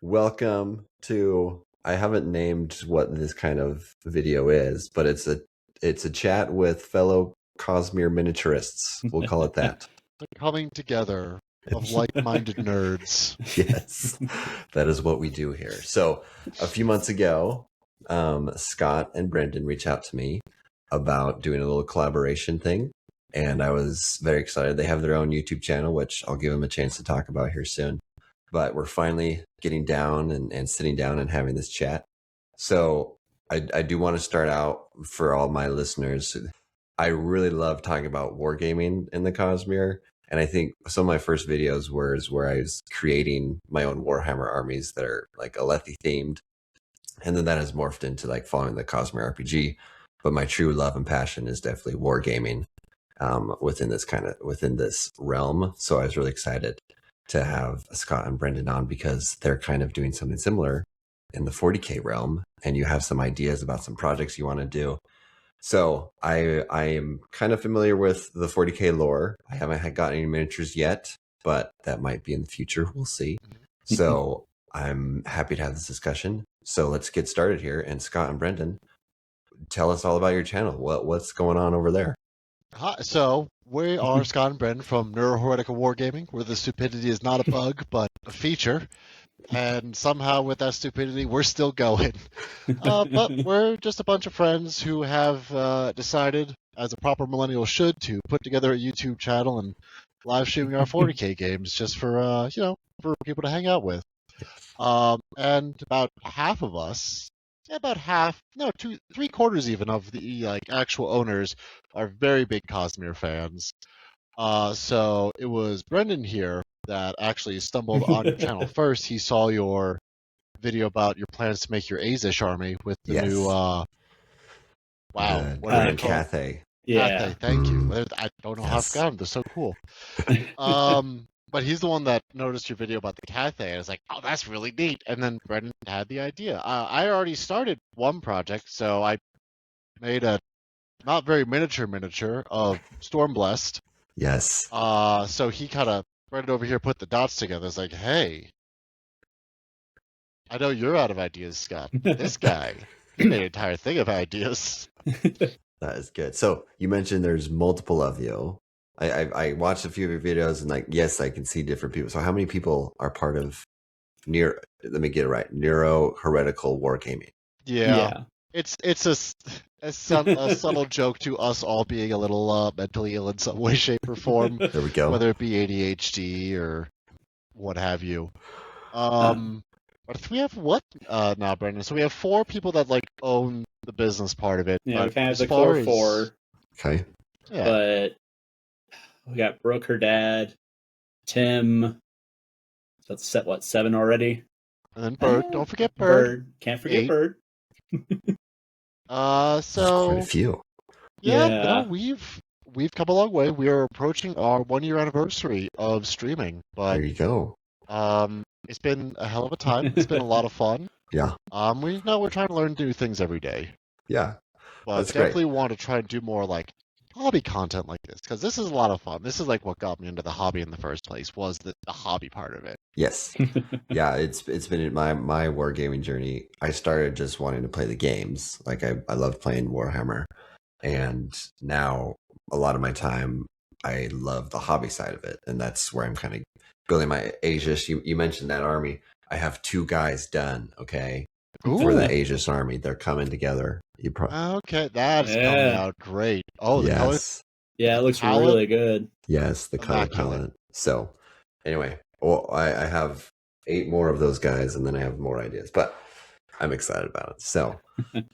Welcome to. I haven't named what this kind of video is, but it's a chat with fellow Cosmere Miniaturists. We'll call it that. The coming together of like-minded nerds. Yes, that is what we do here. So, a few months ago, Scott and Brendan reached out to me about doing a little collaboration thing, and I was very excited. They have their own YouTube channel, which I'll give them a chance to talk about here soon. But we're finally getting down and sitting down and having this chat. So I do want to start out for all my listeners. I really love talking about wargaming in the Cosmere. And I think some of my first videos were where I was creating my own Warhammer armies that are like Alethi themed. And then that has morphed into like following the Cosmere RPG. But my true love and passion is definitely wargaming within this realm. So I was really excited to have Scott and Brendan on because they're kind of doing something similar in the 40K realm, and you have some ideas about some projects you want to do. So I am kind of familiar with the 40K lore. I haven't got any miniatures yet, but that might be in the future. We'll see. So I'm happy to have this discussion. So let's get started here. And Scott and Brendan, tell us all about your channel. What's going on over there? Hi, so we are Scott and Brendan from Neuro-Heretical Wargaming, where the stupidity is not a bug, but a feature. And somehow with that stupidity, we're still going. But we're just a bunch of friends who have decided, as a proper millennial should, to put together a YouTube channel and live streaming our 40K games just for, for people to hang out with. And about half of us, three-quarters even of the actual owners are very big Cosmere fans. So it was Brendan here that actually stumbled on your channel first. He saw your video about your plans to make your Azish army with the new Cathay. Yeah. Cathay, thank you. I don't know how I forgot him. They're so cool. But he's the one that noticed your video about the Cathay, and I was like, oh, that's really neat. And then Brendan had the idea. I already started one project, so I made a not very miniature of Stormblessed. Yes. So he kind of, Brendan over here put the dots together. It's like, hey, I know you're out of ideas, Scott. This guy, he made an entire thing of ideas. That is good. So you mentioned there's multiple of you. I watched a few of your videos and yes, I can see different people. So how many people are part of let me get it right, Neuro-Heretical Wargaming? Yeah. It's a subtle joke to us all being a little mentally ill in some way, shape, or form. There we go. Whether it be ADHD or what have you. But we have what now, Brendan? So we have 4 people that own the business part of it. Yeah, kind of the core 4. Okay. Yeah. But we got Brooke, her dad, Tim. That's 7 already. And then Bird. Don't forget Bird. Can't forget 8. Bird. So quite a few. Yeah. We've come a long way. We are approaching our 1-year anniversary of streaming. But there you go. It's been a hell of a time. It's been a lot of fun. Yeah. We're trying to learn new things every day. Yeah. But That's definitely great. want to try and do more hobby content like this, because this is a lot of fun. This is what got me into the hobby in the first place, was the hobby part of it. Yes. Yeah, it's been my wargaming journey. I started just wanting to play the games. I loved playing Warhammer. And now a lot of my time I love the hobby side of it. And that's where I'm kind of building my Aegis. You mentioned that army. I have 2 guys done, okay? Ooh. For the Aegis army. They're coming together. Okay, that's coming out great. Oh, the color. Yeah, it looks really good. Yes, the color palette. So, anyway, I have 8 more of those guys, and then I have more ideas. But I'm excited about it. So,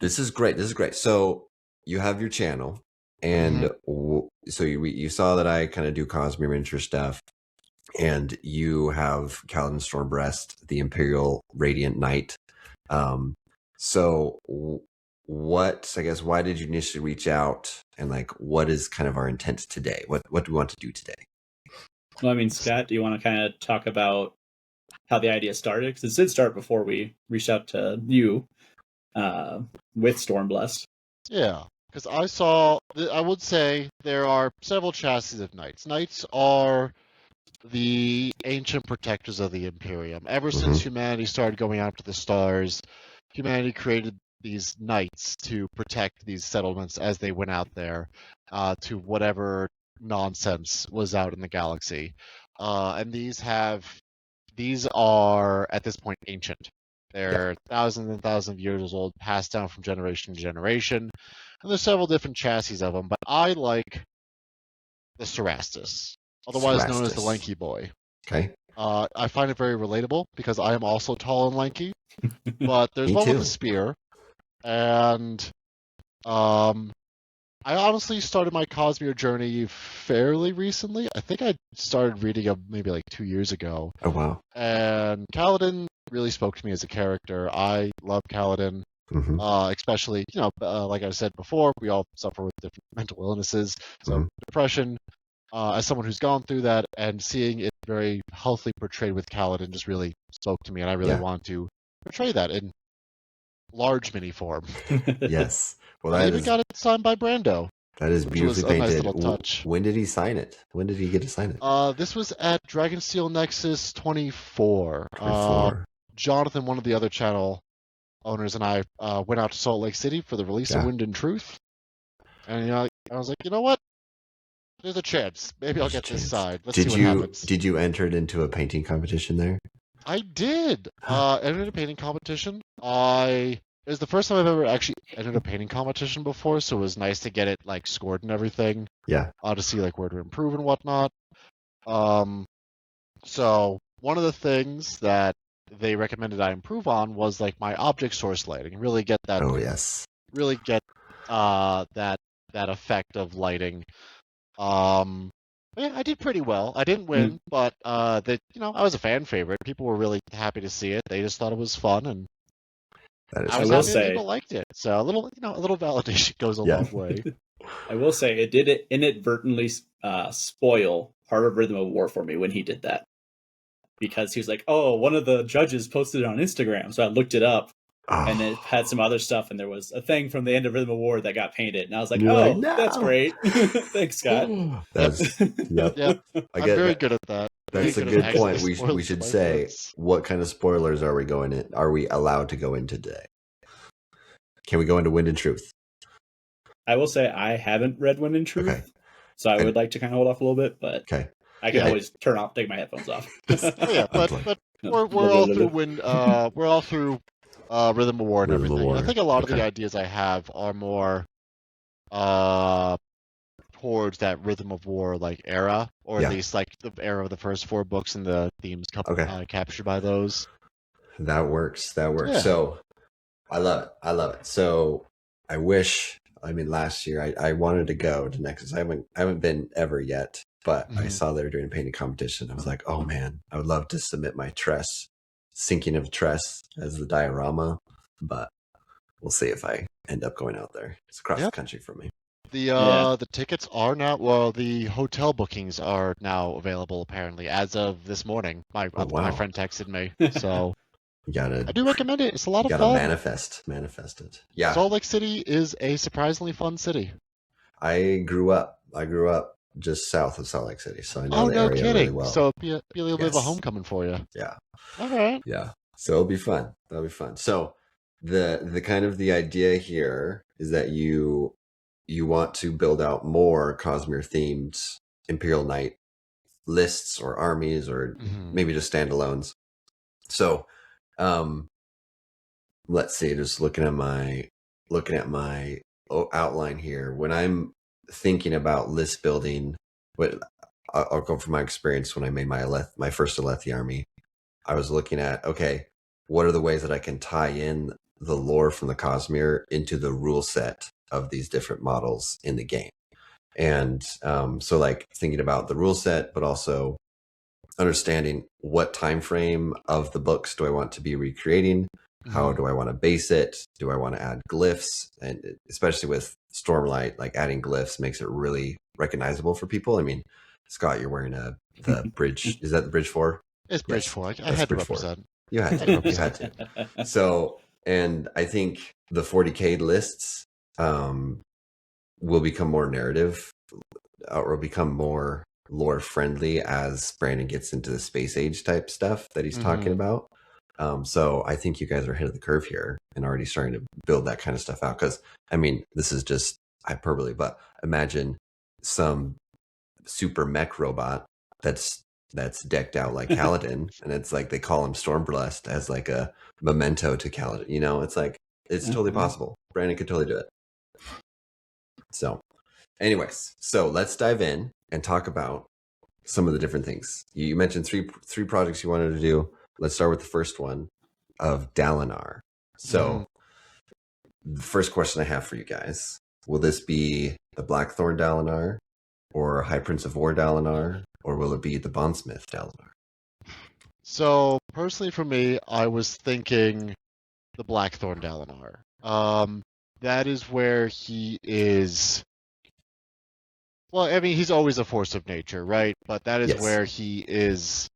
this is great. So, you have your channel, and so you saw that I kind of do Cosmere miniature stuff, and you have Kaladin Stormbreast, the Imperial Radiant Knight. So why did you initially reach out, and what is kind of our intent today? What do we want to do today? Well, I mean, Scott, do you want to kind of talk about how the idea started? Because it did start before we reached out to you with Stormblessed. Yeah, because I would say there are several chassis of knights. Knights are the ancient protectors of the Imperium. Ever since humanity started going after the stars, humanity created these knights to protect these settlements as they went out there to whatever nonsense was out in the galaxy. And these are at this point ancient. They're thousands and thousands of years old, passed down from generation to generation. And there's several different chassis of them, but I like the Cerastus, otherwise known as the Lanky Boy. Okay. I find it very relatable because I am also tall and lanky, but there's Me one too. with a spear, and I honestly started my Cosmere journey fairly recently. I think I started reading them maybe like 2 years ago. Oh, wow. And Kaladin really spoke to me as a character. I love Kaladin, especially, like I said before, we all suffer with different mental illnesses. So depression, as someone who's gone through that and seeing it very healthily portrayed with Kaladin just really spoke to me. And I really want to portray that in large mini form. Yes. Well, I even got it signed by Brando. That is beautifully painted. Nice little touch. When did he sign it? When did he get to sign it? This was at Dragonsteel Nexus 24. 24. Jonathan, one of the other channel owners, and I went out to Salt Lake City for the release of Wind and Truth. And I was like, you know what? There's a chance. Maybe I'll get this signed. Let's see what happens. Did you enter it into a painting competition there? I did. Entered a painting competition. It was the first time I've ever actually entered a painting competition before, so it was nice to get it like scored and everything. Yeah. To see like where to improve and whatnot. So one of the things that they recommended I improve on was like my object source lighting. Really get that. Oh yes. Really get that effect of lighting. Yeah, I did pretty well. I didn't win, but I was a fan favorite. People were really happy to see it. They just thought it was fun, and I was happy that people liked it. So a little validation goes a long way. I will say it did inadvertently spoil part of Rhythm of War for me when he did that, because he was like, "Oh, one of the judges posted it on Instagram," so I looked it up. And it had some other stuff, and there was a thing from the end of Rhythm of War that got painted, and I was like, "Oh, no. That's great! Thanks, Scott." I'm very good at that. That's a good point. We should say, what kind of spoilers are we going in? Are we allowed to go into today? Can we go into Wind and Truth? I will say I haven't read Wind and Truth, so I would like to kind of hold off a little bit, but I can always take my headphones off. But we're all through we're all through. Rhythm of War and everything. I think a lot of the ideas I have are more towards that Rhythm of War like era, or at least like the era of the first 4 books and the themes captured by those. That works. Yeah. So I love it. So I wish. I mean, last year I wanted to go to Nexus. I haven't been ever yet, but I saw they were doing a painting competition. I was like, oh man, I would love to submit my Tress. Sinking of Tress as the diorama, but we'll see if I end up going out there. It's across the country from me. The tickets are now, well, the hotel bookings are now available apparently as of this morning. My friend texted me, so I do recommend it. It's a lot of fun. You gotta manifest it. Yeah. Salt Lake City is a surprisingly fun city. I grew up just south of Salt Lake City, so I know the area really well. So it'll be a little bit of a homecoming for you. Yeah. All right. Yeah. So it'll be fun. That'll be fun. So the kind of the idea here is that you want to build out more Cosmere themed Imperial Knight lists or armies, or maybe just standalones. So let's see, just looking at my outline here, when I'm thinking about list building, I'll go from my experience when I made my first Alethi army. I was looking at, what are the ways that I can tie in the lore from the Cosmere into the rule set of these different models in the game? And so like thinking about the rule set, but also understanding what time frame of the books do I want to be recreating? How do I want to base it? Do I want to add glyphs? And especially with Stormlight, like adding glyphs makes it really recognizable for people. I mean, Scott, you're wearing the bridge. Is that the bridge 4? It's bridge 4. I had to represent. You had to. So, and I think the 40K lists will become more narrative, or become more lore friendly as Brandon gets into the space age type stuff that he's talking about. So I think you guys are ahead of the curve here and already starting to build that kind of stuff out. Because I mean, this is just hyperbole, but imagine some super mech robot that's decked out like Kaladin, and it's like they call him Stormblessed as like a memento to Kaladin. You know, it's like it's totally possible. Brandon could totally do it. So, anyways, so let's dive in and talk about some of the different things. You mentioned three projects you wanted to do. Let's start with the first one of Dalinar. So, the first question I have for you guys: will this be the Blackthorn Dalinar, or High Prince of War Dalinar, or will it be the Bondsmith Dalinar? So, personally for me, I was thinking the Blackthorn Dalinar. That is where he is... Well, I mean, he's always a force of nature, right? But that is where he is...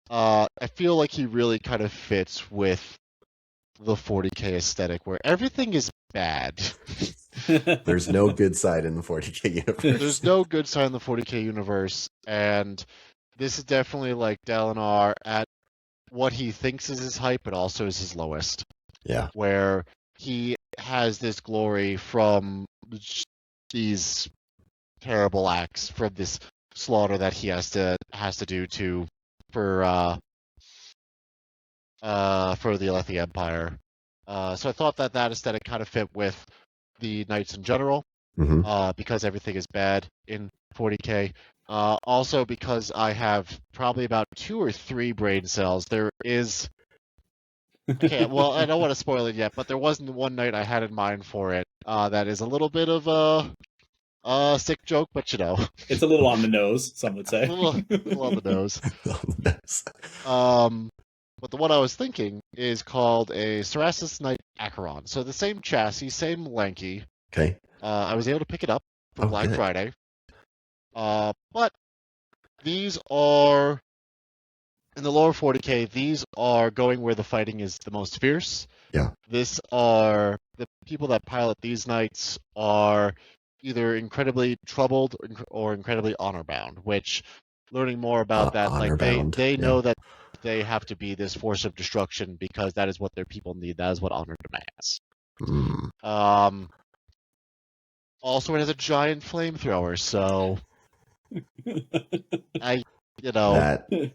I feel like he really kind of fits with the 40k aesthetic, where everything is bad. There's no good side in the 40k universe. There's no good side in the 40k universe, and this is definitely like Dalinar at what he thinks is his height, but also is his lowest. Yeah. Where he has this glory from these terrible acts, from this slaughter that he has to do for the Alethi Empire. So I thought that aesthetic kind of fit with the Knights in general, because everything is bad in 40k. Also because I have probably about 2 or 3 brain cells. There is... Okay, well, I don't want to spoil it yet, but there wasn't one knight I had in mind for it. That is a little bit of a sick joke, but you know. It's a little on the nose, some would say. a little on the nose. But the one I was thinking is called a Cerastus Knight Acheron. So the same chassis, same lanky. Okay. I was able to pick it up for Black Friday. But these are... In the lower 40k, these are going where the fighting is the most fierce. Yeah. This are... The people that pilot these knights are either incredibly troubled or incredibly honor-bound, which, learning more about that, like they know that they have to be this force of destruction because that is what their people need. That is what honor demands. Also, it has a giant flamethrower, so the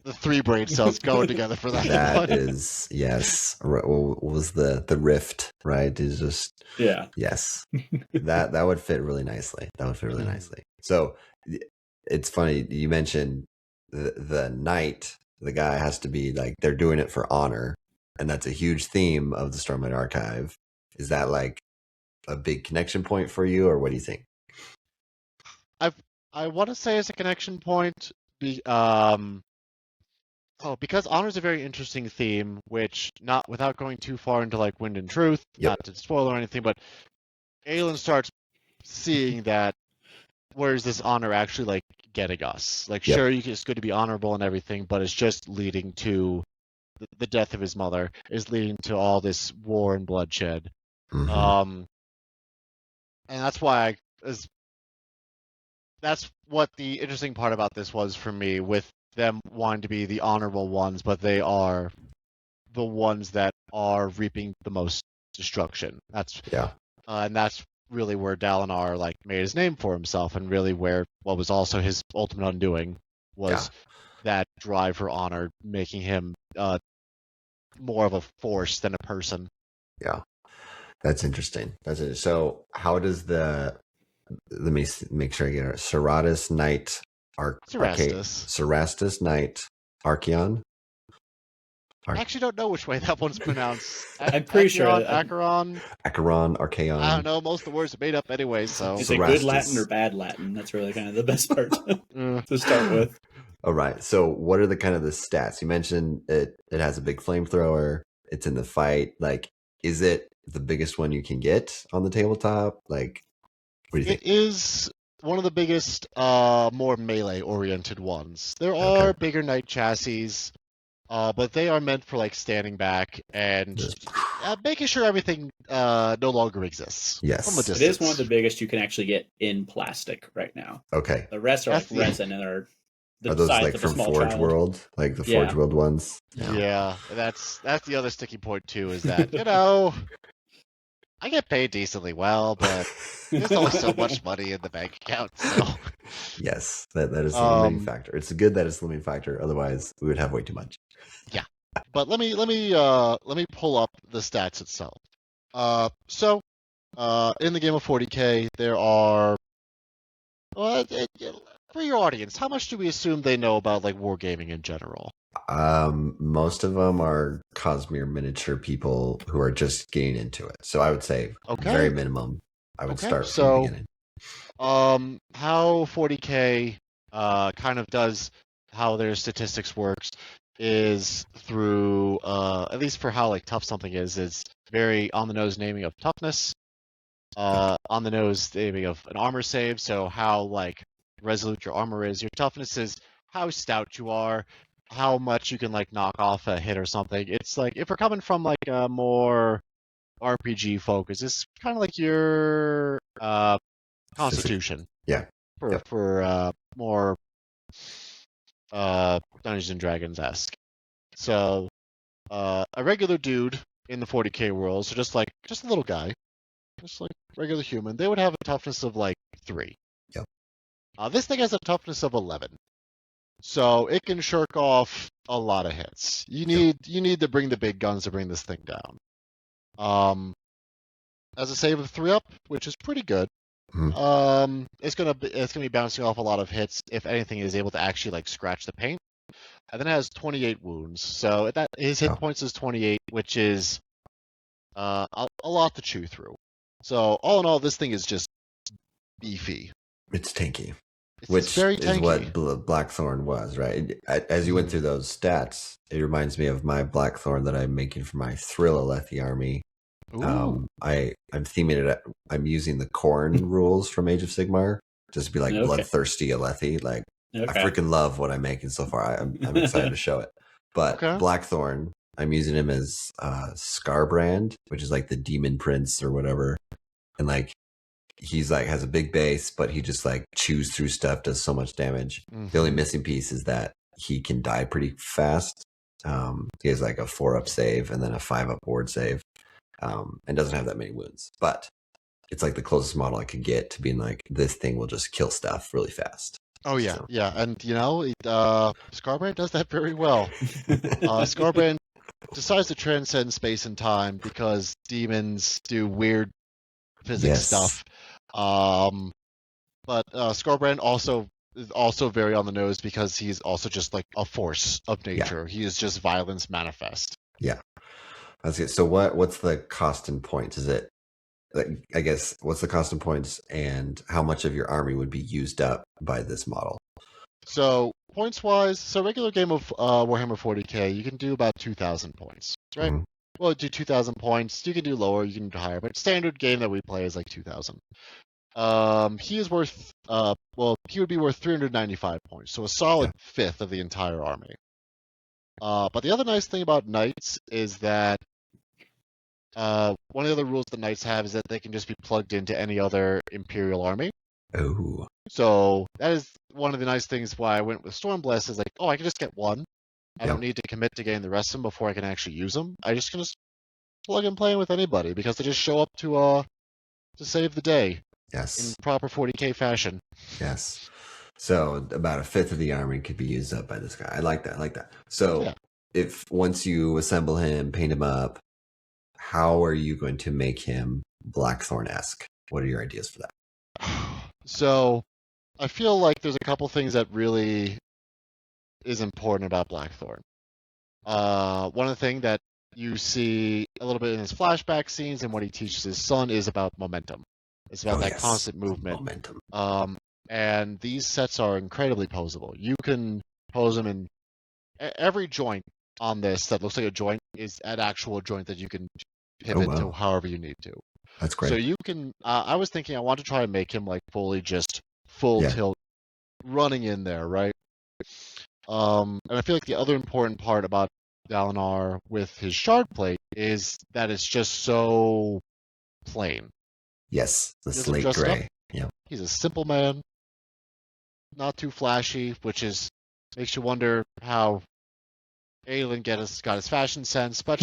3 brain cells going together for that. That is, yes. What was the rift, right? Is just yes. that would fit really nicely. So it's funny you mentioned the knight. The guy has to be like, they're doing it for honor, and that's a huge theme of the Stormlight Archive. Is that like a big connection point for you, or what do you think? I want to say it's a connection point, because honor is a very interesting theme, which, not without going too far into like Wind and Truth, not to spoil or anything, but Aelin starts seeing that, where is this honor actually like getting us? Like, sure, it's good to be honorable and everything, but it's just leading to the death of his mother, is leading to all this war and bloodshed. And that's why that's what the interesting part about this was for me, with them wanting to be the honorable ones, but they are the ones that are reaping the most destruction. That's and that's really where Dalinar like made his name for himself, and really where what was also his ultimate undoing was that drive for honor, making him more of a force than a person. Yeah, that's interesting. So how does the... Let me make sure I get it. Cerastus Knight Cerastus Knight Archeon. I actually don't know which way that one's pronounced. I'm pretty sure. Acheron, Archeon. I don't know. Most of the words are made up anyway, so... Is it good Latin or bad Latin? That's really kind of the best part to start with. All right. So what are the kind of the stats? You mentioned it has a big flamethrower. It's in the fight. Like, is it the biggest one you can get on the tabletop? Like, what do you think? It is one of the biggest, more melee-oriented ones. There are bigger knight chassis, but they are meant for like standing back and making sure everything no longer exists. Yes. From a It distance. is one of the biggest you can actually get in plastic right now. Okay. The rest are That's like resin and are the Are those size like of a from small Forge child. World? Like the Yeah. Forge World ones? Yeah, that's the other sticky point too. Is that I get paid decently well, but there's only so much money in the bank account. So Yes, that is the limiting factor. It's good that it's the limiting factor. Otherwise, we would have way too much. Yeah, but let me pull up the stats itself. So in the game of 40K, there are for your audience, how much do we assume they know about like wargaming in general? Most of them are Cosmere miniature people who are just getting into it. So I would say very minimum. I would start from the beginning. How 40K kind of does how their statistics works is through at least for how like tough something is very on the nose naming of toughness, on the nose naming of an armor save. So how like resolute your armor is, your toughness is how stout you are, how much you can like knock off a hit or something. It's like if we're coming from like a more RPG focus, it's kind of like your Constitution. Yeah. For more Dungeons and Dragons esque. So a regular dude in the 40K world, so just a little guy, just like regular human, they would have a toughness of like 3. Yep. This thing has a toughness of 11. So it can shirk off a lot of hits. You need to bring the big guns to bring this thing down. As a save of 3 up, which is pretty good. It's gonna be bouncing off a lot of hits. If anything, it is able to actually like scratch the paint, and then it has 28 wounds. So that his hit points is 28, which is a lot to chew through. So all in all, this thing is just beefy. It's tanky, It's which very is tanky. what Blackthorn was, right? As you went through those stats, it reminds me of my Blackthorn that I'm making for my Neuro-Heretical Army. I'm theming it. I'm using the Khorne rules from Age of Sigmar just to be like bloodthirsty Alethi. Like I freaking love what I'm making so far. I'm excited to show it. But Blackthorn, I'm using him as Scarbrand, which is like the Demon Prince or whatever, and like he's like has a big base, but he just like chews through stuff, does so much damage. The only missing piece is that he can die pretty fast. He has like a 4-up save and then a 5-up ward save. And doesn't have that many wounds, but it's like the closest model I could get to being like this thing will just kill stuff really fast. Oh yeah, yeah, and Scarbrand does that very well. Scarbrand decides to transcend space and time because demons do weird physics stuff. But Scarbrand is also very on the nose because he's also just like a force of nature. He is just violence manifest. Yeah. That's good. So what's the cost in points? Is it I guess what's the cost in points and how much of your army would be used up by this model? So points wise, regular game of Warhammer 40K, you can do about 2,000 points, right? Well, do 2,000 points. You can do lower, you can do higher, but standard game that we play is like 2,000. He is worth he would be worth 395 points, so a solid fifth of the entire army. But the other nice thing about knights is that one of the other rules that knights have is that they can just be plugged into any other Imperial army. Oh. So that is one of the nice things why I went with Stormblast is like, I can just get one. I don't need to commit to getting the rest of them before I can actually use them. I just can just plug and play with anybody because they just show up to save the day. Yes. In proper 40K fashion. Yes. So about a fifth of the army could be used up by this guy. I like that. So if once you assemble him, paint him up, how are you going to make him Blackthorn-esque? What are your ideas for that? So I feel like there's a couple things that really is important about Blackthorn. One of the things that you see a little bit in his flashback scenes and what he teaches his son is about momentum. It's about that constant movement. Momentum. And these sets are incredibly posable. You can pose them in every joint on this that looks like a joint is an actual joint that you can pivot to however you need to. That's great. So you can. I was thinking I want to try and make him like fully just full tilt, running in there, right? And I feel like the other important part about Dalinar with his shard plate is that it's just so plain. Yes, the Doesn't slate dress it up. gray. Yeah. He's a simple man, not too flashy, which makes you wonder how Aelin got his fashion sense, but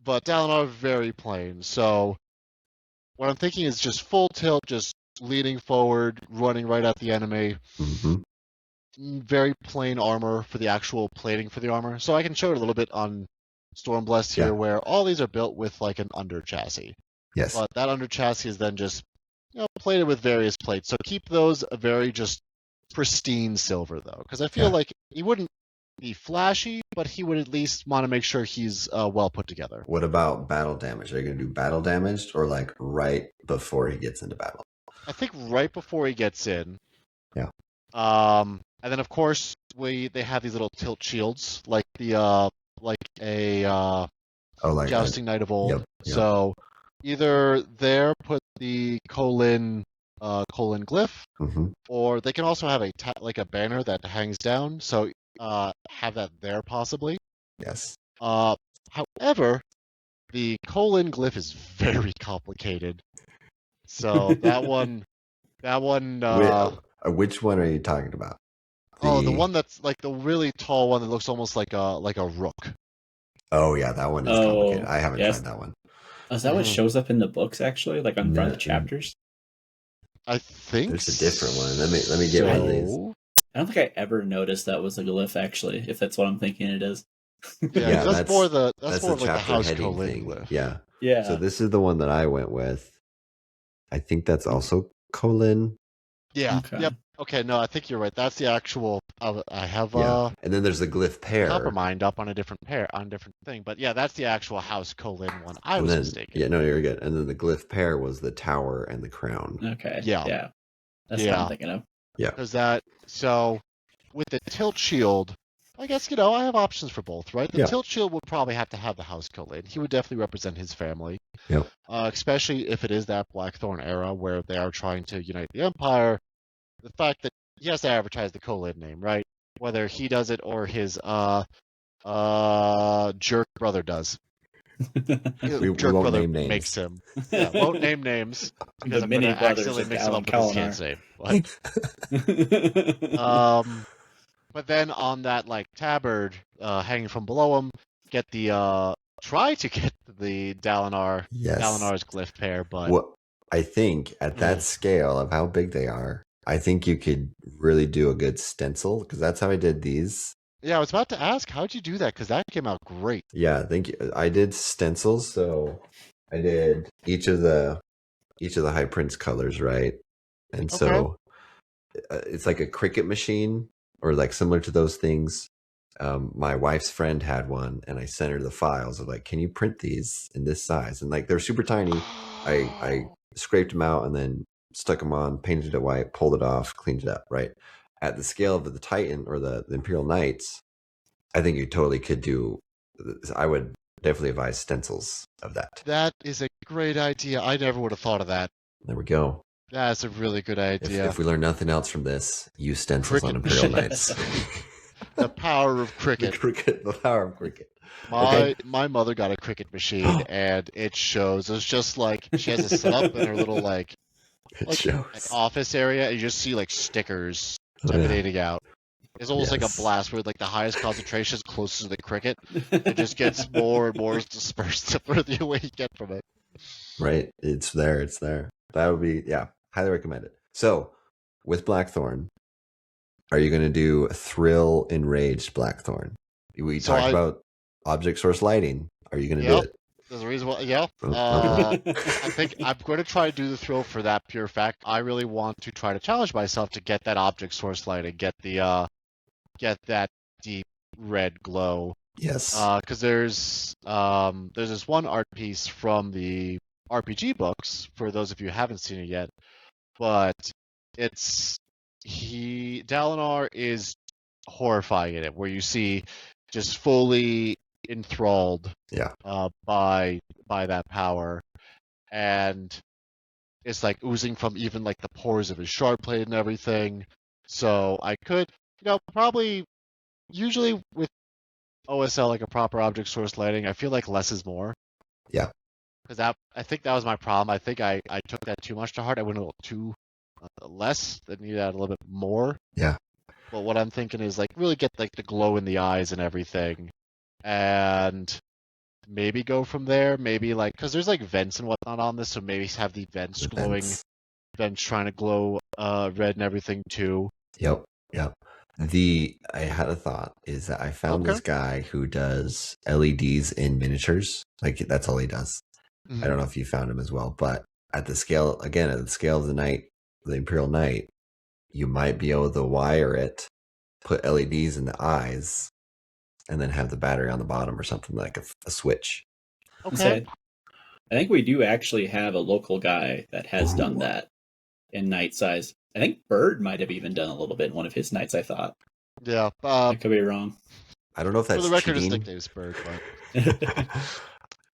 but Dalinar very plain. So what I'm thinking is just full tilt, just leaning forward, running right at the enemy. Hmm. Very plain armor for the actual plating for the armor. So I can show it a little bit on Stormblessed here, Yeah. where all these are built with like an under chassis. Yes. But that under chassis is then just plated with various plates. So keep those a very just pristine silver though, because I feel like he wouldn't be flashy, but he would at least want to make sure he's well put together. What about battle damage? Are you going to do battle damage or like right before he gets into battle? I think right before he gets in. Yeah. And then of course they have these little tilt shields, like a jousting knight of old. Yep. So either there put the colon glyph, or they can also have a banner that hangs down. So have that there possibly. Yes. However, the colon glyph is very complicated. So that one. Which one are you talking about? The one that's like the really tall one that looks almost like a rook. Oh yeah, that one is complicated. I haven't tried that one. Is that what shows up in the books actually, like on front of the chapters? I think there's a different one. Let me get one of these. I don't think I ever noticed that was a glyph actually, if that's what I'm thinking it is. Yeah, that's more of like chapter the house heading thing. glyph. Yeah. Yeah. So this is the one that I went with. I think that's also colon. Yeah. Okay. Yep. Okay. No, I think you're right. That's the actual. I have. And then there's the glyph pair. Coppermind up on a different thing, but yeah, that's the actual house colon one. I was mistaken. Yeah. No, you're good. And then the glyph pair was the tower and the crown. Okay. Yeah. Yeah. That's what I'm thinking of. Yeah. Because so with the tilt shield, I guess I have options for both, right? The tilt shield would probably have to have the house colon. He would definitely represent his family. Yep. Especially if it is that Blackthorn era where they are trying to unite the Empire. The fact that he has to advertise the colon name, right? Whether he does it or his jerk brother does. we won't name names. Makes him. Yeah, won't name names because I'm going to accidentally mix him up with his kid's name. But then on that tabard hanging from below him, try to get the Dalinar's glyph pair, but I think at that scale of how big they are, I think you could really do a good stencil because that's how I did these. Yeah, I was about to ask, how'd you do that? Because that came out great. Yeah, thank you. I did stencils, so I did each of the High Prince colors, right? And so it's like a Cricut machine or like similar to those things. My wife's friend had one, and I sent her the files of can you print these in this size? And they're super tiny. I scraped them out and then stuck them on, painted it white, pulled it off, cleaned it up, right? At the scale of the Titan or the Imperial Knights, I think you totally could do. I would definitely advise stencils of that. That is a great idea. I never would have thought of that. There we go. That's a really good idea. If we learn nothing else from this, use stencils on Imperial Knights. The power of Cricut. The power of Cricut. My mother got a Cricut machine, and it shows. It's just she has it set up in her little office area, and you just see stickers emanating out. It's almost like a blast where the highest concentration is closest to the Cricut. It just gets more and more dispersed the further away you get from it. Right. It's there. That would be, highly recommend it. So with Blackthorn, are you going to do Thrill Enraged Blackthorn? We talked about object source lighting. Are you going to do it? There's a reason why. Yeah. I think I'm going to try to do the Thrill for that pure fact. I really want to try to challenge myself to get that object source lighting, get that deep red glow. Yes. Because there's this one art piece from the RPG books, for those of you who haven't seen it yet, but Dalinar is horrifying in it, where you see just fully enthralled by that power, and it's oozing from even the pores of his shard plate and everything. So I could probably, usually with OSL like a proper object source lighting, I feel like less is more. Yeah. Because I think that was my problem. I think I took that too much to heart. I went a little too less. That needed a little bit more. Yeah. But what I'm thinking is like really get like the glow in the eyes and everything, and maybe go from there. Maybe like because there's like vents and whatnot on this, so maybe have the vents The glowing, vents trying to glow red and everything too. Yep. I had a thought is that I found this guy who does LEDs in miniatures. Like that's all he does. Mm-hmm. I don't know if you found him as well, but at the scale of the Knight, the Imperial Knight, you might be able to wire it, put LEDs in the eyes, and then have the battery on the bottom or something like a switch. Okay. I think we do actually have a local guy that has done that in Knight size. I think Bird might have even done a little bit in one of his Knights, I thought. Yeah. I could be wrong. I don't know if that's for the record, his cheating. nickname's Bird,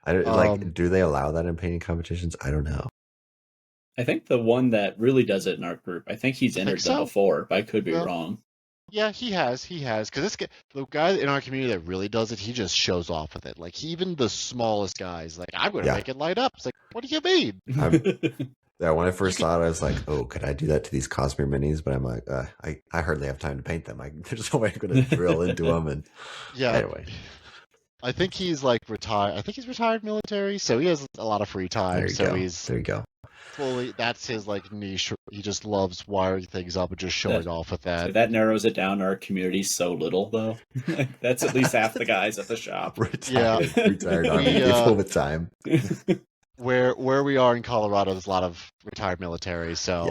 but do they allow that in painting competitions? I don't know. I think the one that really does it in our group, I think he's entered them before, but I could be wrong. Yeah, he has. Because the guy in our community that really does it, he just shows off with it. Like, even the smallest guys, like, I'm going to make it light up. It's like, what do you mean? Yeah, when I first saw it, I was like, oh, could I do that to these Cosmere minis? But I'm like, I hardly have time to paint them. There's no way I'm going to drill into them. And anyway. I think he's like retired. I think he's retired military, so he has a lot of free time. There you go. Fully, that's his like niche. He just loves wiring things up and just showing off with that. So that narrows it down. Our community so little, though. That's at least half the guys at the shop. Retired army people with time. Where we are in Colorado, there's a lot of retired military, so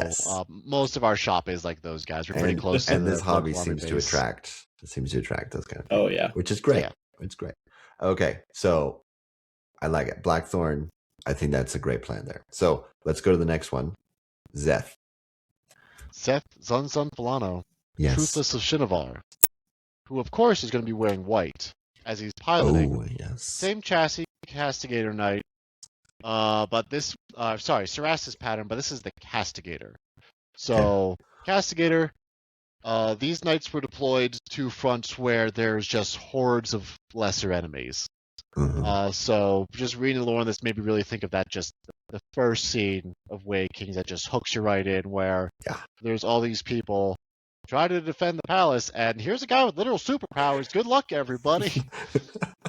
most of our shop is like those guys. We're pretty close. And this hobby seems to attract. It seems to attract those kind of people. Oh yeah, which is great. Yeah. It's great. Okay, so I like it. Blackthorn. I think that's a great plan there. So let's go to the next one. Zeth Zun Fulano, Truthless of Shinovar, who of course is going to be wearing white as he's piloting. Oh yes. Same chassis, Castigator Knight. But this, Saras's pattern, but this is the Castigator. So, Castigator, these knights were deployed to fronts where there's just hordes of lesser enemies. Mm-hmm. So, just reading the lore on this made me really think of that, just the first scene of Way Kings that just hooks you right in, where there's all these people trying to defend the palace, and here's a guy with literal superpowers. Good luck, everybody.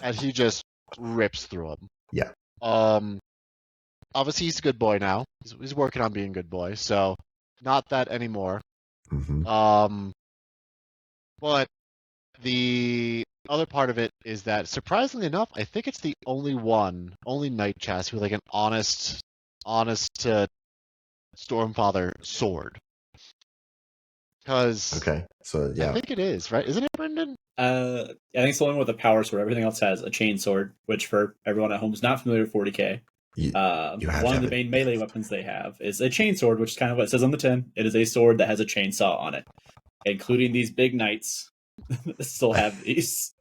And he just rips through them. Yeah. Obviously, he's a good boy now. He's working on being a good boy, so not that anymore. Mm-hmm. But the other part of it is that, surprisingly enough, I think it's the only knight chassis with like an honest to Stormfather sword. Because I think it is, right? Isn't it, Brendan? I think it's the only one with a power sword. Everything else has a chain sword, which for everyone at home is not familiar with 40k. One of the main melee weapons they have is a chain sword, which is kind of what it says on the tin. It is a sword that has a chainsaw on it, including these big knights. Still have these.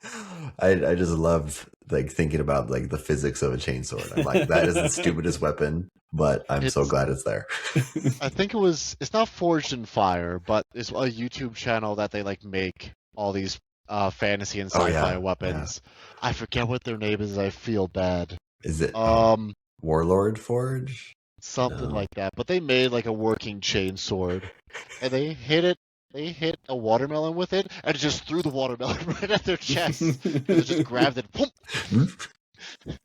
I just love like thinking about like the physics of a chainsword. I'm like, that is the stupidest weapon, but I'm so glad it's there. I think it's not Forged in Fire, but it's a YouTube channel that they like make all these fantasy and sci-fi weapons. Yeah. I forget what their name is. I feel bad. Is it Warlord Forge? Something like that. But they made like a working chain sword, and they hit a watermelon with it, and it just threw the watermelon right at their chest. They just grabbed it.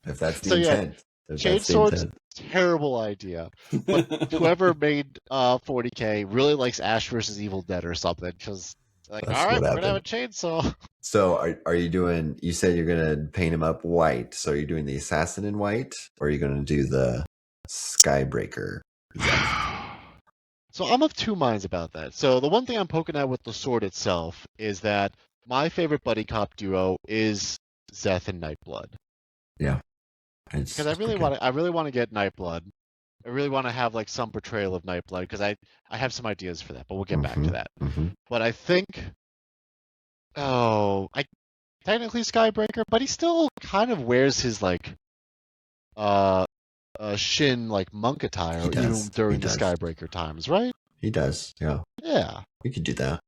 If that's the intent. Chain sword's terrible idea. But whoever made 40k really likes Ash vs. Evil Dead or something, because like, all right, we're gonna have a chainsaw. So are you doing? You said you're gonna paint him up white. So are you doing the assassin in white, or are you gonna do the Skybreaker? So I'm of two minds about that. So the one thing I'm poking at with the sword itself is that my favorite buddy cop duo is Zeth and Nightblood. Yeah, because I really want to get Nightblood. I really want to have like some portrayal of Nightblood because I have some ideas for that, but we'll get back to that. Mm-hmm. But I think, technically Skybreaker, but he still kind of wears his like, Shin like monk attire even during the Skybreaker times, right? He does, yeah. Yeah. We could do that.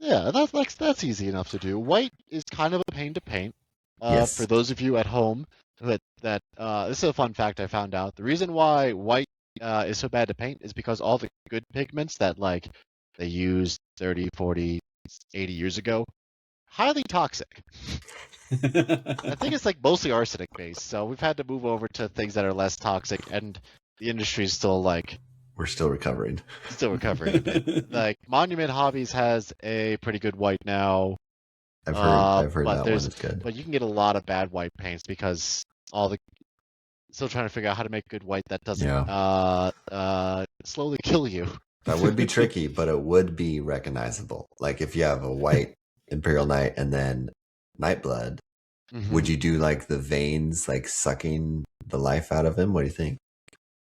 Yeah, that's easy enough to do. White is kind of a pain to paint. Yes. For those of you at home, this is a fun fact I found out. The reason why white is so bad to paint is because all the good pigments that like they used 30, 40, 80 years ago, highly toxic. I think it's like mostly arsenic based, so we've had to move over to things that are less toxic, and the industry's still like We're still recovering. recovering a bit. Like Monument Hobbies has a pretty good white now. I've heard but that one is good. But you can get a lot of bad white paints because all the still trying to figure out how to make good white that doesn't slowly kill you. That would be tricky, but it would be recognizable. Like if you have a white Imperial Knight and then Nightblood, would you do like the veins like sucking the life out of him? What do you think?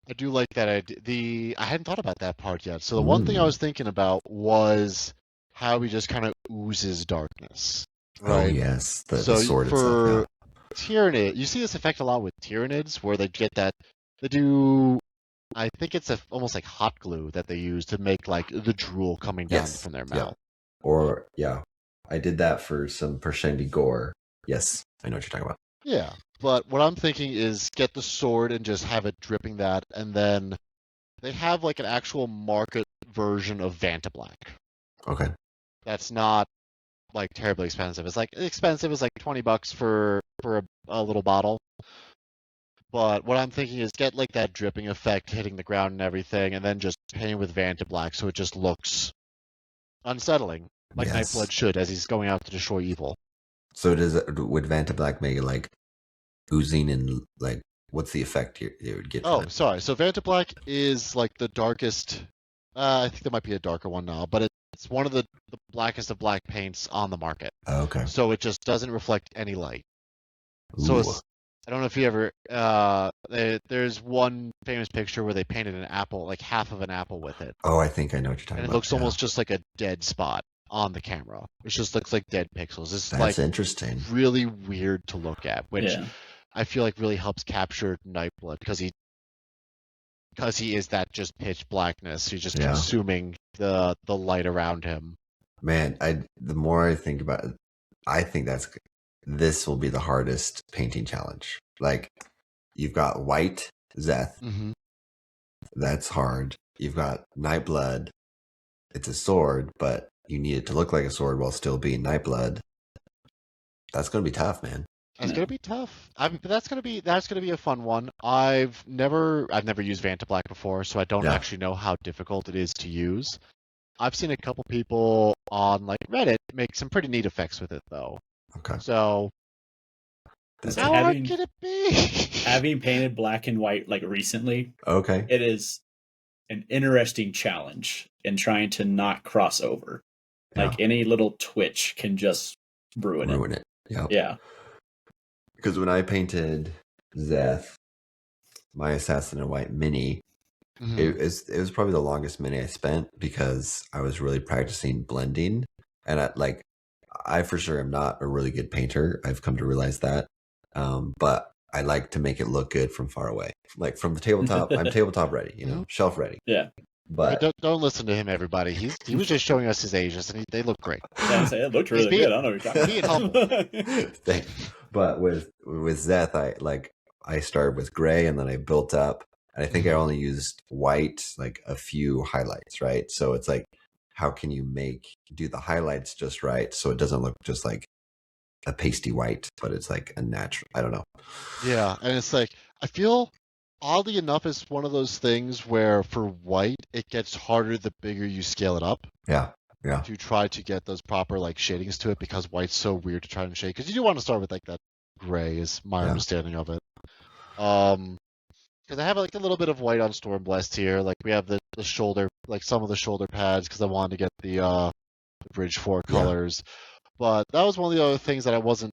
I do like that idea. I hadn't thought about that part yet. So the one thing I was thinking about was how he just kind of oozes darkness. Right? Oh yes, the sword itself. Tyrannid, you see this effect a lot with Tyrannids, where they get that they do. I think it's almost like hot glue that they use to make like the drool coming down from their mouth. Or I did that for some Pershendi gore. Yes, I know what you're talking about. Yeah, but what I'm thinking is get the sword and just have it dripping that, and then they have like an actual market version of Vantablack. Okay. That's not like terribly expensive. It's like expensive. It's like $20 for a little bottle. But what I'm thinking is get like that dripping effect hitting the ground and everything, and then just paint with Vantablack so it just looks unsettling, like Nightblood should, as he's going out to destroy evil. So would Vantablack make it like oozing and like what's the effect you would get? Oh, sorry. So Vantablack is like the darkest. I think there might be a darker one now, but it's one of the blackest of black paints on the market. Oh, okay. So it just doesn't reflect any light. Ooh. So I don't know if you ever. There's one famous picture where they painted an apple, like half of an apple with it. Oh, I think I know what you're talking about. And it looks almost just like a dead spot on the camera. It just looks like dead pixels. It's That's like interesting. Really weird to look at, which I feel like really helps capture Nightblood because he is that just pitch blackness. He's just consuming the light around him. Man, the more I think about it, I think this will be the hardest painting challenge. Like you've got white Zeth. Mm-hmm. That's hard. You've got Nightblood. It's a sword, but you need it to look like a sword while still being Nightblood. That's gonna be tough, man. That's gonna be tough. But that's gonna be a fun one. I've never used Vantablack before, so I don't actually know how difficult it is to use. I've seen a couple people on like Reddit make some pretty neat effects with it, though. Okay. So how hard can it be? Having painted black and white like recently, it is an interesting challenge in trying to not cross over. Like any little twitch can just ruin it. Yeah. Because when I painted Zeth, my Assassin in White mini, it was probably the longest mini I spent because I was really practicing blending, and I for sure am not a really good painter. I've come to realize that, but I like to make it look good from far away, like from the tabletop. I'm tabletop ready, shelf ready. Yeah. But don't listen to him, everybody. He was just showing us his Asians, and they look great. Yeah, it looked really good. I don't know what you're talking about. Thanks. But with Zeth, I started with gray, and then I built up. And I think I only used white, like a few highlights, right? So it's like, how can you do the highlights just right so it doesn't look just like a pasty white, but it's like a natural, I don't know. Yeah, and it's like, I feel, oddly enough, it's one of those things where for white, it gets harder the bigger you scale it up. Yeah. To try to get those proper like shadings to it, because white's so weird to try and shade. Because you do want to start with like that gray is my understanding of it. Because I have like a little bit of white on Stormblessed here. Like we have the shoulder, like some of the shoulder pads, because I wanted to get the Bridge 4 colors. But that was one of the other things that I wasn't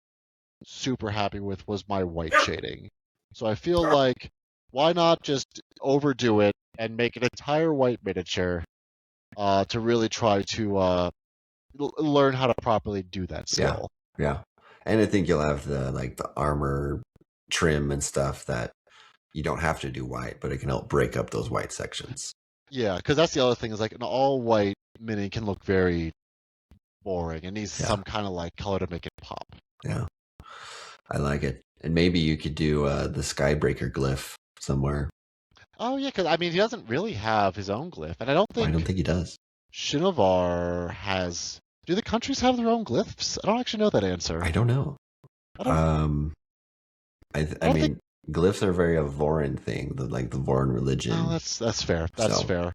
super happy with was my white shading. So I feel like why not just overdo it and make an entire white miniature to really try to learn how to properly do that skill. Yeah. And I think you'll have the armor trim and stuff that you don't have to do white, but it can help break up those white sections. Yeah, because that's the other thing is like an all white mini can look very boring. It needs some kind of like color to make it pop. Yeah. I like it. And maybe you could do the Skybreaker glyph somewhere. Oh yeah, because I mean he doesn't really have his own glyph, and I don't I don't think think he does. Shinovar has. Do the countries have their own glyphs? I don't actually know that answer. I don't know. I don't. I mean, glyphs are very a Vorin thing, like the Vorin religion. Oh, that's fair. That's fair.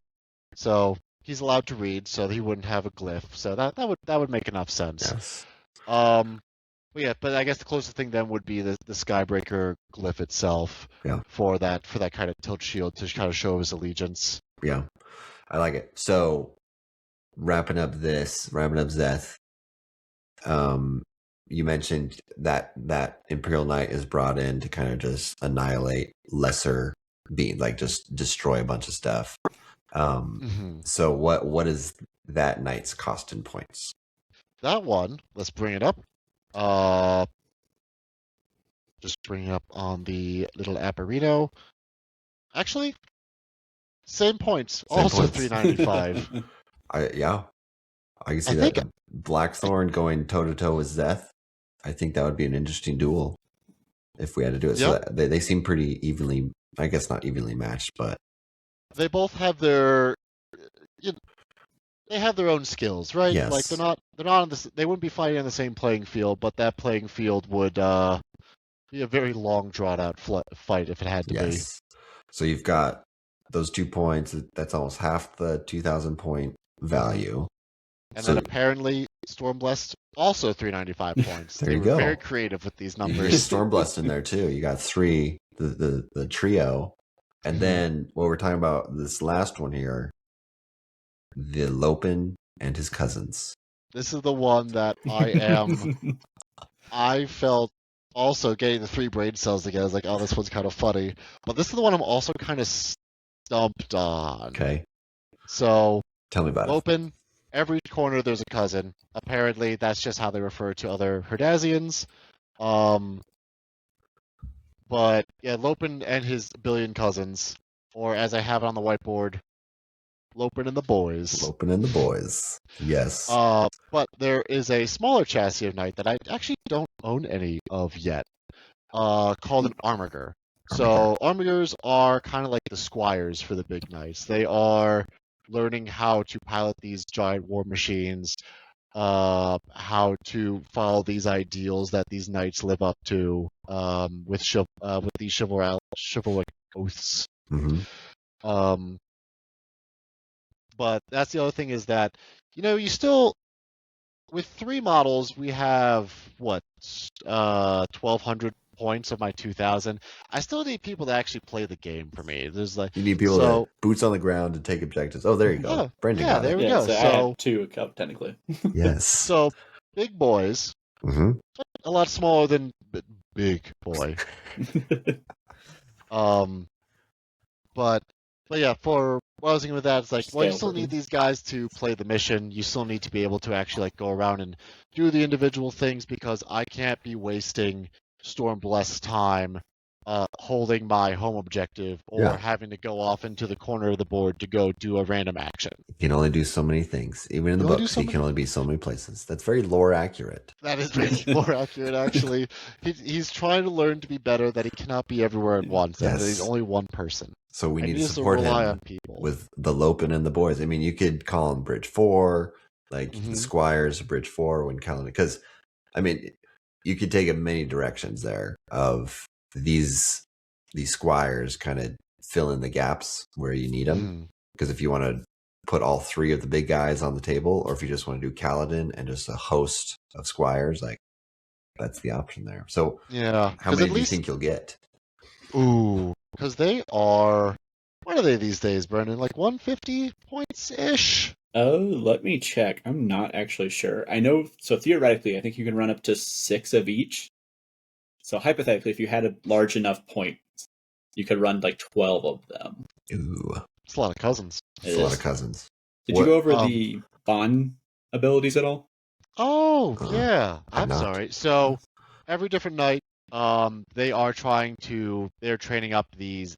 So he's allowed to read, so he wouldn't have a glyph. So that would make enough sense. Yes. But yeah, but I guess the closest thing then would be the Skybreaker glyph itself. Yeah. For that kind of tilt shield to kind of show his allegiance. Yeah, I like it. So wrapping up Zeth. You mentioned that Imperial Knight is brought in to kind of just annihilate lesser beings, like just destroy a bunch of stuff. So what is that knight's cost in points? That one, let's bring it up. Just bring it up on the little apparito. Actually, same points. Also 395. I can see that. Blackthorn going toe to toe with Zeth. I think that would be an interesting duel if we had to do it. Yep. So they seem pretty evenly, I guess not evenly matched, but they both have their they have their own skills, right? Yes. Like they're not on this. They wouldn't be fighting on the same playing field, but that playing field would be a very long, drawn out fight if it had to be. So you've got those 2 points. That's almost half the 2,000 point value. And then apparently Stormblessed also 395 points. There you go. go. Very creative with these numbers. You get Stormblessed in there too. You got 3, the trio, and then what we're talking about this last one here, the Lopin and his cousins. This is the one that I felt also getting the 3 brain cells together. I was like, oh, this one's kind of funny. But this is the one I'm also kind of stumped on. Okay. So tell me about Lopin. Every corner there's a cousin. Apparently, that's just how they refer to other Herdazians. But yeah, Lopin and his billion cousins, or as I have it on the whiteboard, Lopin and the boys. Lopin and the boys. Yes. But there is a smaller chassis of knight that I actually don't own any of yet, called an Armiger. So Armigers are kind of like the squires for the big knights. They are learning how to pilot these giant war machines, how to follow these ideals that these knights live up to, with these chivalric oaths. But that's the other thing is that, you still, with 3 models, we have 1,200 points of my 2,000. I still need people to actually play the game for me. There's like you need people to boots on the ground to take objectives. Oh, there you go. Yeah, Brendan. Yeah, there we go. So I have 2 technically. Yes. So big boys, a lot smaller than big boy. But yeah, for what I was thinking with that, it's like, well, you still need these guys to play the mission. You still need to be able to actually go around and do the individual things, because I can't be wasting Stormblessed time holding my home objective or having to go off into the corner of the board to go do a random action. You can only do so many things. Even in the books, he can only be so many places. That's very lore accurate. That is very lore accurate, actually. He's trying to learn to be better, that he cannot be everywhere at once, and that he's only one person. So we need to support him with the Lopin and the boys. I mean, you could call him Bridge 4, like the Squires, Bridge 4 when Calendar. Because, I mean, you could take it many directions there of these Squires kind of fill in the gaps where you need them. Because if you want to put all 3 of the big guys on the table, or if you just want to do Kaladin and just a host of Squires, like that's the option there. So how many do you think you'll get? Ooh, because they are, what are they these days, Brendan? Like 150 points-ish? Oh, let me check. I'm not actually sure. I know, so theoretically, I think you can run up to 6 of each. So hypothetically, if you had a large enough point, you could run like 12 of them. Ooh. It's a lot of cousins. It's a lot of cousins. Did you go over the Bond abilities at all? Oh, yeah. I'm sorry. So every different knight, they're training up these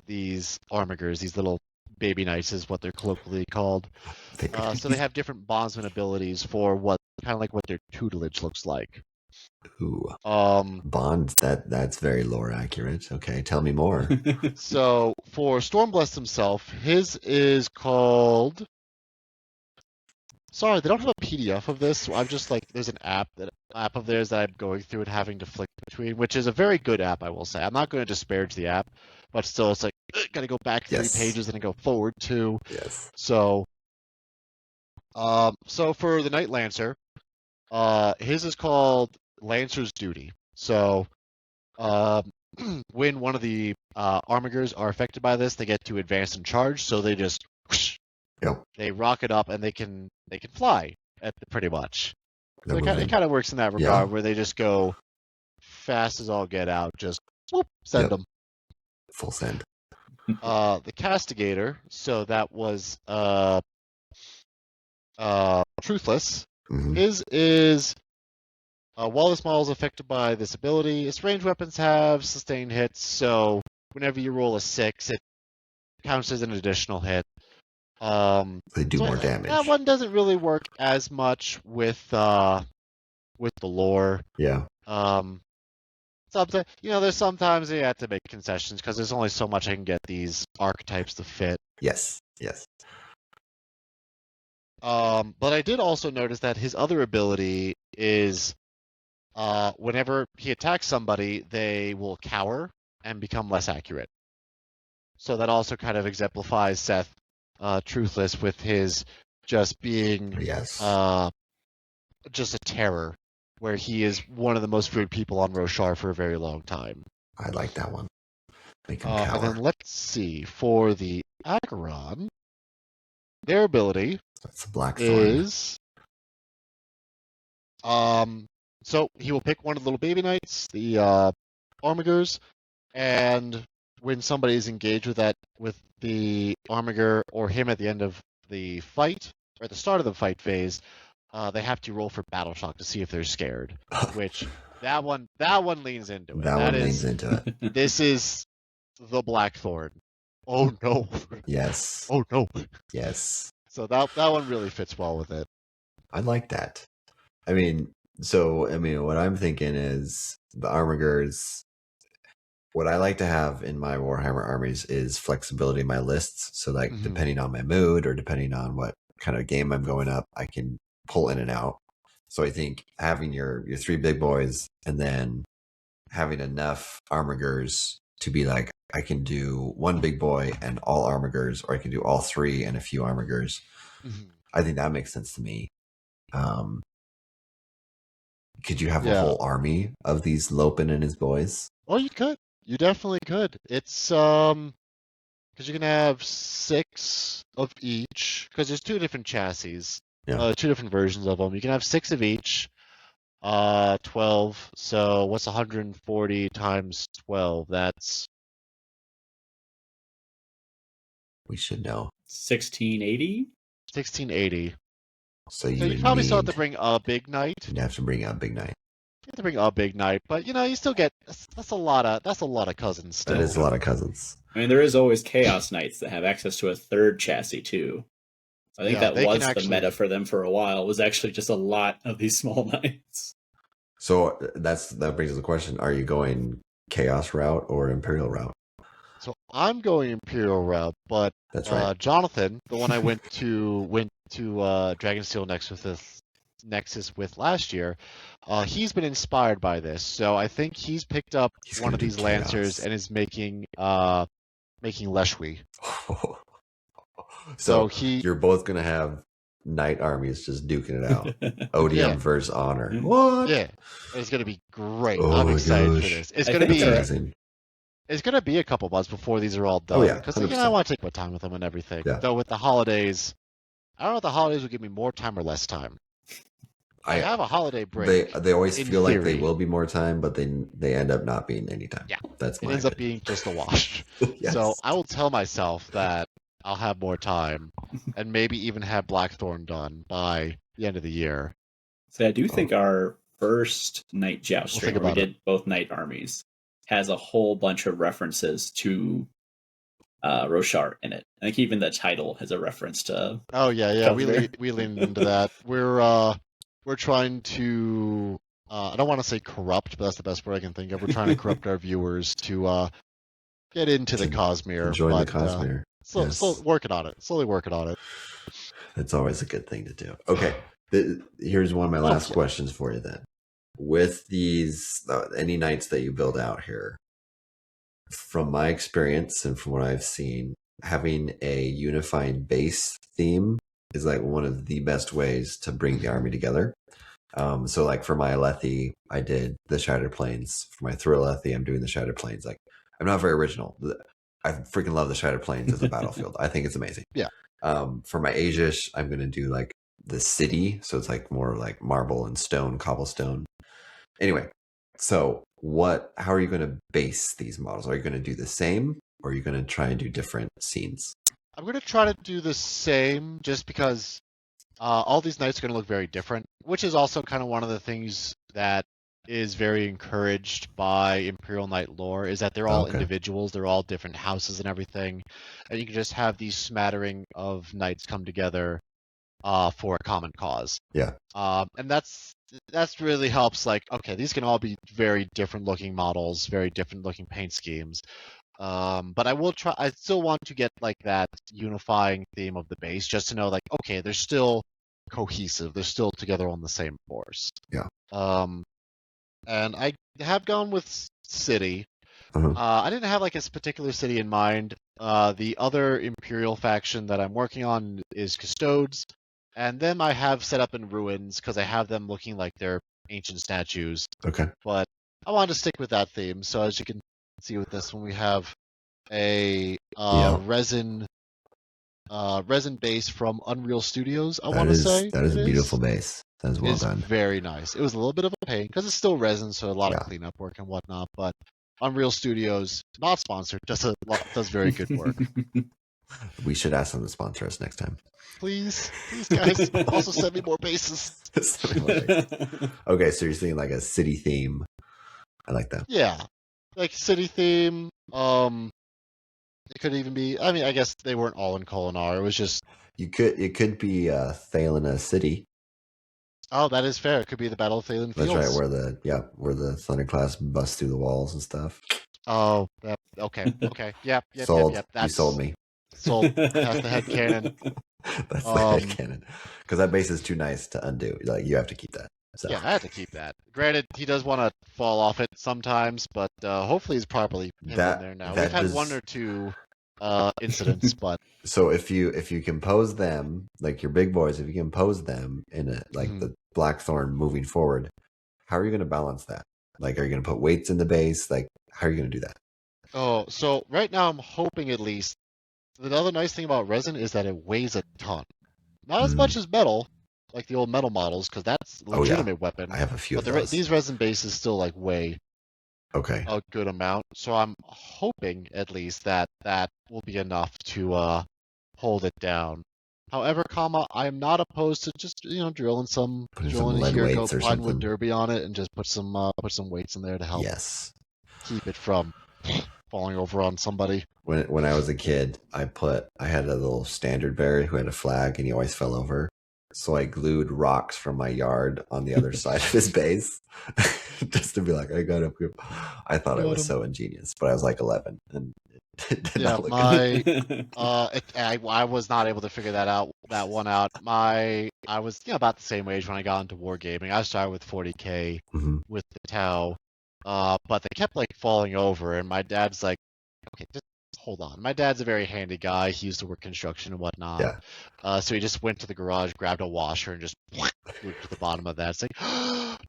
Armigers, these little baby knights is what they're colloquially called. So they have different bondsman abilities for what their tutelage looks like. Ooh. Um, Bond, that's very lore accurate. Okay, tell me more. so for Stormblessed himself, his is called. Sorry, they don't have a PDF of this. So I'm just like, there's an app of theirs that I'm going through and having to flick between, which is a very good app, I will say. I'm not going to disparage the app, but still, it's like got to go back 3 pages and then go forward 2. Yes. So, so for the Knight Lancer, his is called Lancer's Duty. So, when one of the armigers are affected by this, they get to advance and charge. So they just Yep. they rocket up and they can fly pretty much. So They're it moving. kind of works in that regard where they just go fast as all get out, just whoop, send them. Full send. The Castigator, so that was Truthless. Mhm. His is while this model is affected by this ability, its ranged weapons have sustained hits, so whenever you roll a 6, it counts as an additional hit. They do so more damage. That one doesn't really work as much with the lore. Yeah. Sometimes, there's sometimes you have to make concessions because there's only so much I can get these archetypes to fit. Yes. Yes. But I did also notice that his other ability is whenever he attacks somebody, they will cower and become less accurate. So that also kind of exemplifies Seth Truthless with his just being Yes. just a terror, where he is one of the most feared people on Roshar for a very long time. I like that one. Make him And cower. then let's see, for the Acheron, their ability That's a Blackthorn. is so he will pick one of the little baby knights, the Armigers, and when somebody is engaged with the Armiger or him at the end of the fight, or at the start of the fight phase, they have to roll for battle shock to see if they're scared. Which that one leans into it. That leans into it. This is the Blackthorn. Oh no. Yes. Oh no. Yes. So that one really fits well with it. I like that. I mean, what I'm thinking is the Armigers. What I like to have in my Warhammer armies is flexibility in my lists. So, like, depending on my mood or depending on what kind of game I'm going up, I can pull in and out. So, I think having your 3 big boys and then having enough Armigers to be like, I can do 1 big boy and all Armigers, or I can do all 3 and a few Armigers. I think that makes sense to me. Could you have a whole army of these Lopen and his boys? Oh, you could. You definitely could. It's because you can have 6 of each. Because there's 2 different chassis, 2 different versions of them. You can have 6 of each. 12. So what's 140 times 12? That's. We should know. 1680. 1680. So you probably still have to bring a big knight. You'd have to bring a big knight. You have to bring a big knight, but you still get that's a lot of cousins still. That is a lot of cousins. I mean, there is always Chaos Knights that have access to a 3rd chassis too. I think that was the meta for them for a while. Was actually just a lot of these small knights. So that brings us to the question: are you going Chaos route or Imperial route? So I'm going Imperial route, but that's right. Jonathan, the one I went to Dragonsteel Nexus with last year, he's been inspired by this. So I think he's picked up one of these Lancers and is making Leshwi. So you're both gonna have knight armies just duking it out. Odium versus Honor. What? Yeah, it's gonna be great. I'm excited for this. It's gonna be amazing. It's gonna be a couple months before these are all done. Because I want to take my time with them and everything. Yeah. Though with the holidays, I don't know if the holidays will give me more time or less time. I have a holiday break. They always feel like they will be more time, but they end up not being any time. Yeah, it ends up being just a wash. Yes. So I will tell myself that I'll have more time, and maybe even have Blackthorn done by the end of the year. So I do think our first Night Joust stream, where we did both Night armies, has a whole bunch of references to Roshar in it. I think even the title has a reference to. Oh yeah, we lean into that. We're trying to I don't want to say corrupt, but that's the best word I can think of. We're trying to corrupt our viewers to get into the Cosmere. Join the but, Cosmere. Slowly working on it. Slowly working on it. It's always a good thing to do. Okay, here's one of my last questions for you then. With these, any knights that you build out here, from my experience and from what I've seen, having a unified base theme is like one of the best ways to bring the army together. So like for my Alethi, I did the Shattered Plains. For my Thrill Alethi, I'm doing the Shattered Plains. Like, I'm not very original. I freaking love the Shattered Plains as a battlefield. I think it's amazing. Yeah. For my Asish, I'm going to do like the city. So it's like more like marble and stone, cobblestone. Anyway, so how are you going to base these models? Are you going to do the same, or are you going to try and do different scenes? I'm going to try to do the same just because all these knights are going to look very different, which is also kind of one of the things that is very encouraged by Imperial Knight lore, is that they're all individuals, they're all different houses and everything, and you can just have these smattering of knights come together for a common cause. Yeah. And that's really helps, like, okay, these can all be very different looking models, very different looking paint schemes. But I still want to get like that unifying theme of the base, just to know, like, okay, they're still cohesive, they're still together on the same force. Yeah. And I have gone with city. Uh-huh. I didn't have like a particular city in mind. The other Imperial faction that I'm working on is Custodes, and them I have set up in ruins because I have them looking like they're ancient statues. Okay. But I wanted to stick with that theme, so as you can see with this one, we have a resin base from Unreal Studios. I want to say that is a beautiful base. That is well done. Very nice. It was a little bit of a pain because it's still resin, so a lot of cleanup work and whatnot. But Unreal Studios, not sponsored, does very good work. We should ask them to sponsor us next time. Please, guys, also send me more bases. Okay, so you're seeing like a city theme. I like that. Yeah, like city theme. It could even be. I mean, I guess they weren't all in Kolinar. It was just. It could be Thalena City. Oh, that is fair. It could be the Battle of Thalen Fields. That's right, where the Thunderclass busts through the walls and stuff. Oh, okay. Yep. Sold. You sold me. Sold. That's the headcanon. That's the headcanon. Because that base is too nice to undo. Like, you have to keep that. So. Yeah, I have to keep that. Granted, he does want to fall off it sometimes, but hopefully he's properly in there now. We've had one or two incidents, but so if you compose them, like your big boys, if you compose them in a the Blackthorn moving forward, how are you going to balance that? Like, are you going to put weights in the base? Like, how are you going to do that? Oh, so right now I'm hoping at least. The other nice thing about resin is that it weighs a ton. Not as much as metal, like the old metal models, because that's a legitimate weapon. I have a few of those. But these resin bases still like weigh a good amount. So I'm hoping at least that will be enough to hold it down. However, I am not opposed to just drilling a Hero Pinewood Derby on it and just put some weights in there to help keep it from falling over on somebody. When I was a kid, I had a little standard bearer who had a flag and he always fell over. So I glued rocks from my yard on the other side of his base just to be like, I got him. I thought I was so ingenious, but I was like 11 and it did not look good. I was not able to figure that one out. I was about the same age when I got into wargaming. I started with 40K with the Tau, but they kept like falling over, and my dad's like, okay, just hold on. My dad's a very handy guy. He used to work construction and whatnot. Yeah. So he just went to the garage, grabbed a washer, and just glued to the bottom of that. It's like,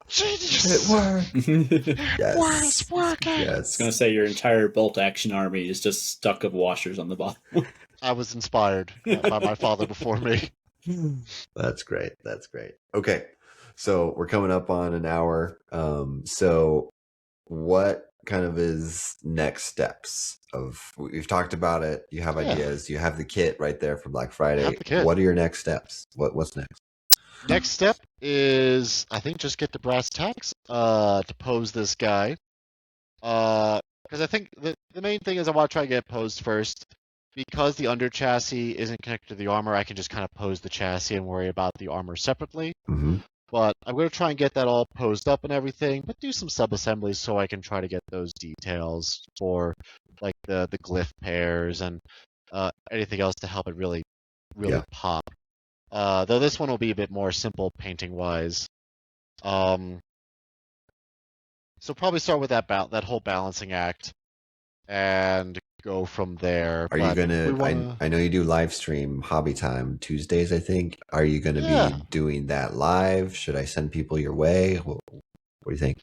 genius! It worked! It's working! Yes. I was going to say, your entire bolt action army is just stuck of washers on the bottom. I was inspired by my father before me. That's great. Okay, so we're coming up on an hour. So what kind of is next steps? We've talked about it, you have ideas, you have the kit right there for Black Friday. What are your next steps? What's next? Next step is, I think, just get the brass tacks to pose this guy, because I think the main thing is I want to try to get it posed first. Because the under chassis isn't connected to the armor, I can just kind of pose the chassis and worry about the armor separately. But I'm going to try and get that all posed up and everything, but do some sub-assemblies so I can try to get those details for like the glyph pairs and anything else to help it really pop. Though this one will be a bit more simple painting-wise. So probably start with that whole balancing act and go from there. Are you gonna? I know you do live stream Hobby Time Tuesdays, I think. Are you gonna be doing that live? Should I send people your way? What do you think?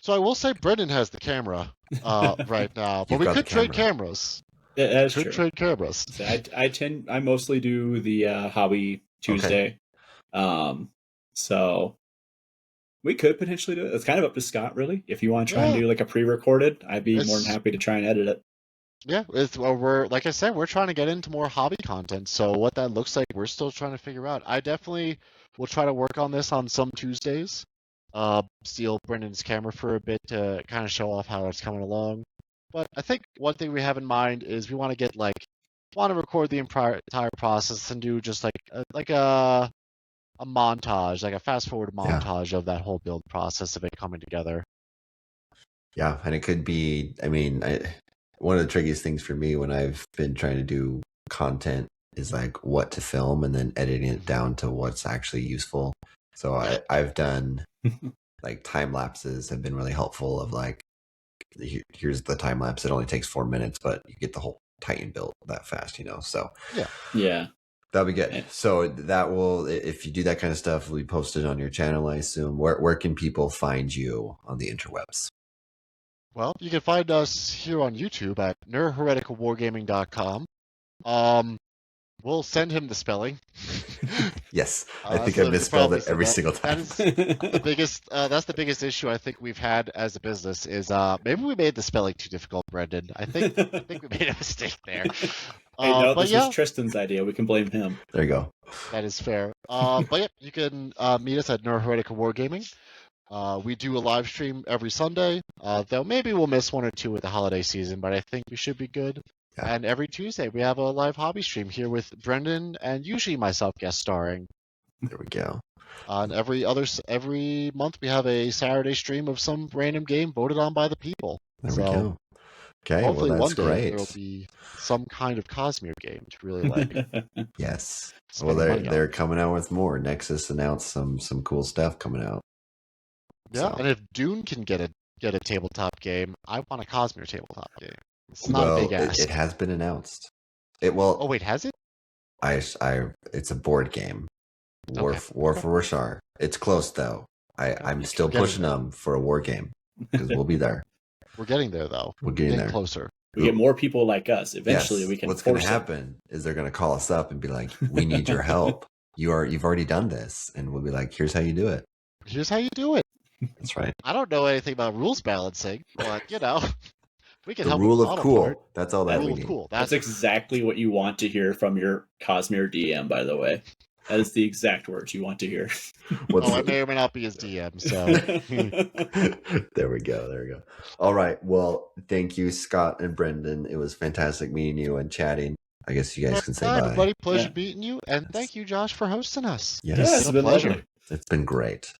So I will say Brendan has the camera right now, but we could trade cameras. Yeah, that's true. Trade cameras. So I mostly do the Hobby Tuesday. Okay. So we could potentially do it. It's kind of up to Scott, really. If you want to try and do like a pre-recorded, I'd be more than happy to try and edit it. Yeah, we're like I said, we're trying to get into more hobby content. So what that looks like, we're still trying to figure out. I definitely will try to work on this on some Tuesdays. Steal Brendan's camera for a bit to kind of show off how it's coming along. But I think one thing we have in mind is we want to record the entire process and do just like a montage, like a fast forward montage of that whole build process of it coming together. Yeah, and it could be. I mean, one of the trickiest things for me when I've been trying to do content is like what to film and then editing it down to what's actually useful. So I've done like time lapses have been really helpful of like, here's the time lapse. It only takes 4 minutes, but you get the whole Titan built that fast, So yeah. That'll be good. So that will, if you do that kind of stuff, will be posted on your channel, I assume. Where can people find you on the interwebs? Well, you can find us here on YouTube at Neuro-Heretical-Wargaming.com. We'll send him the spelling. Yes, I think I misspelled it every single time. That's the biggest issue I think we've had as a business is maybe we made the spelling too difficult, Brendan. I think we made a mistake there. Hey, no, this was Tristan's idea. We can blame him. There you go. That is fair. But yeah, you can meet us at Neuro-Heretical Wargaming. We do a live stream every Sunday, though maybe we'll miss one or two with the holiday season, but I think we should be good. Yeah. And every Tuesday we have a live hobby stream here with Brendan and usually myself guest starring. There we go. And every month we have a Saturday stream of some random game voted on by the people. There we go. Okay, hopefully well, that's one day great. There'll be some kind of Cosmere game to really like. Yes. Well, they're coming out with more. Nexus announced some cool stuff coming out. Yeah, and if Dune can get a tabletop game, I want a Cosmere tabletop game. It's not a big ask. It has been announced. Oh wait, has it? It's a board game. War for Rorschach. It's close though. I'm still pushing them for a war game because we'll be there. We're getting there though. We're getting there. Closer. We get more people like us. Eventually, we can. What's going to happen is they're going to call us up and be like, "We need your help. You've already done this," and we'll be like, "Here's how you do it." Here's how you do it. That's right. I don't know anything about rules balancing, but we can help. The rule of cool. That's all that we need. Cool. That's exactly what you want to hear from your Cosmere DM, by the way. That is the exact words you want to hear. I may or may not be his DM, so. There we go. All right. Well, thank you, Scott and Brendan. It was fantastic meeting you and chatting. I guess you guys can say bye. Everybody, pleasure meeting you. And thank you, Josh, for hosting us. Yes, it's been a pleasure. It's been great.